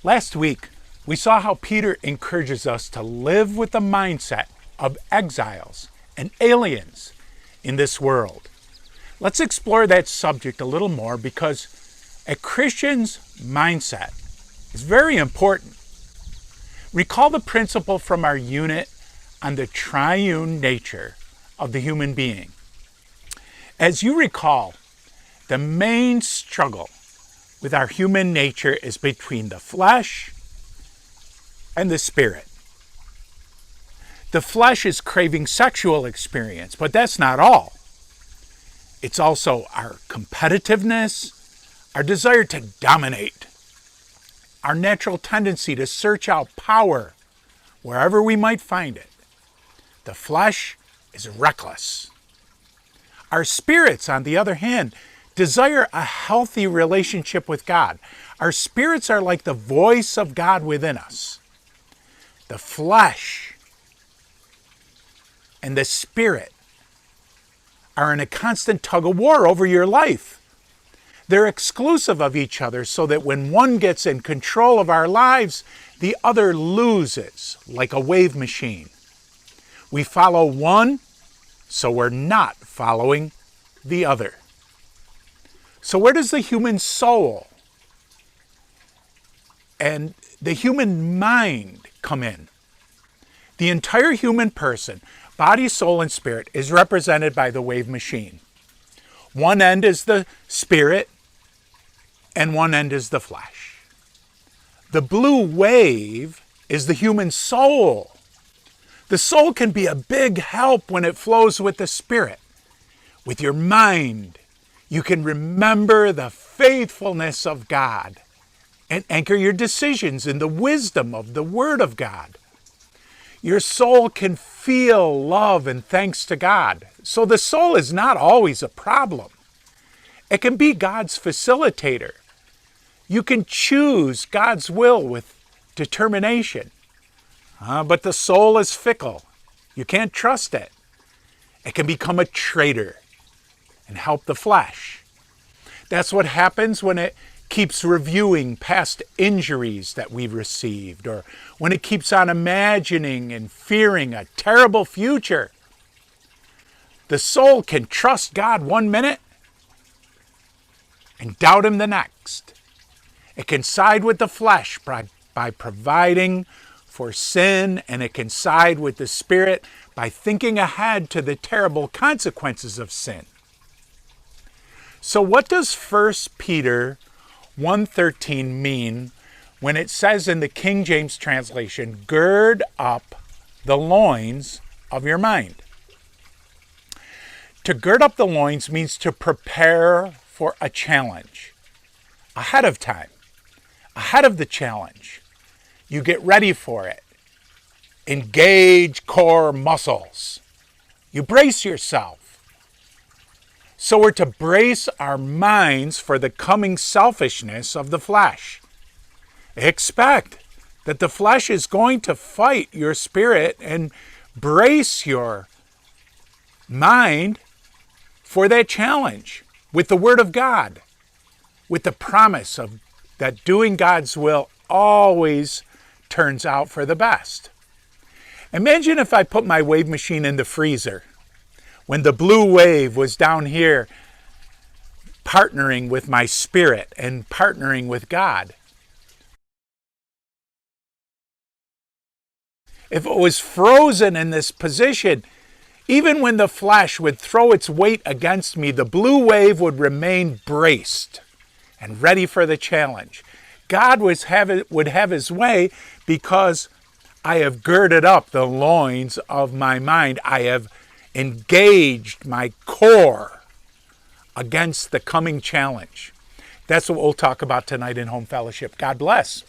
Last week, we saw how Peter encourages us to live with the mindset of exiles and aliens in this world. Let's explore that subject a little more because a Christian's mindset is very important. Recall the principle from our unit on the triune nature of the human being. As you recall, the main struggle with our human nature is between the flesh and the spirit. The flesh is craving sexual experience, but that's not all. It's also our competitiveness, our desire to dominate, our natural tendency to search out power wherever we might find it. The flesh is reckless. Our spirits, on the other hand, desire a healthy relationship with God. Our spirits are like the voice of God within us. The flesh and the spirit are in a constant tug of war over your life. They're exclusive of each other so that when one gets in control of our lives, the other loses, like a wave machine. We follow one, so we're not following the other. So where does the human soul and the human mind come in? The entire human person, body, soul, and spirit, is represented by the wave machine. One end is the spirit, and one end is the flesh. The blue wave is the human soul. The soul can be a big help when it flows with the spirit. With your mind, you can remember the faithfulness of God and anchor your decisions in the wisdom of the Word of God. Your soul can feel love and thanks to God. So the soul is not always a problem. It can be God's facilitator. You can choose God's will with determination. But the soul is fickle. You can't trust it. It can become a traitor and help the flesh. That's what happens when it keeps reviewing past injuries that we've received, or when it keeps on imagining and fearing a terrible future. The soul can trust God one minute and doubt Him the next. It can side with the flesh by providing for sin, and it can side with the spirit by thinking ahead to the terrible consequences of sin. So what does 1 Peter 1:13 mean when it says in the King James translation, gird up the loins of your mind? To gird up the loins means to prepare for a challenge ahead of time, ahead of the challenge. You get ready for it. Engage core muscles. You brace yourself. So we're to brace our minds for the coming selfishness of the flesh. Expect that the flesh is going to fight your spirit, and brace your mind for that challenge with the Word of God, with the promise of that doing God's will always turns out for the best. Imagine if I put my wave machine in the freezer when the blue wave was down here partnering with my spirit and partnering with God. If it was frozen in this position, even when the flesh would throw its weight against me, the blue wave would remain braced and ready for the challenge. God would have His way because I have girded up the loins of my mind. I have engaged my core against the coming challenge. That's what we'll talk about tonight in Home Fellowship. God bless.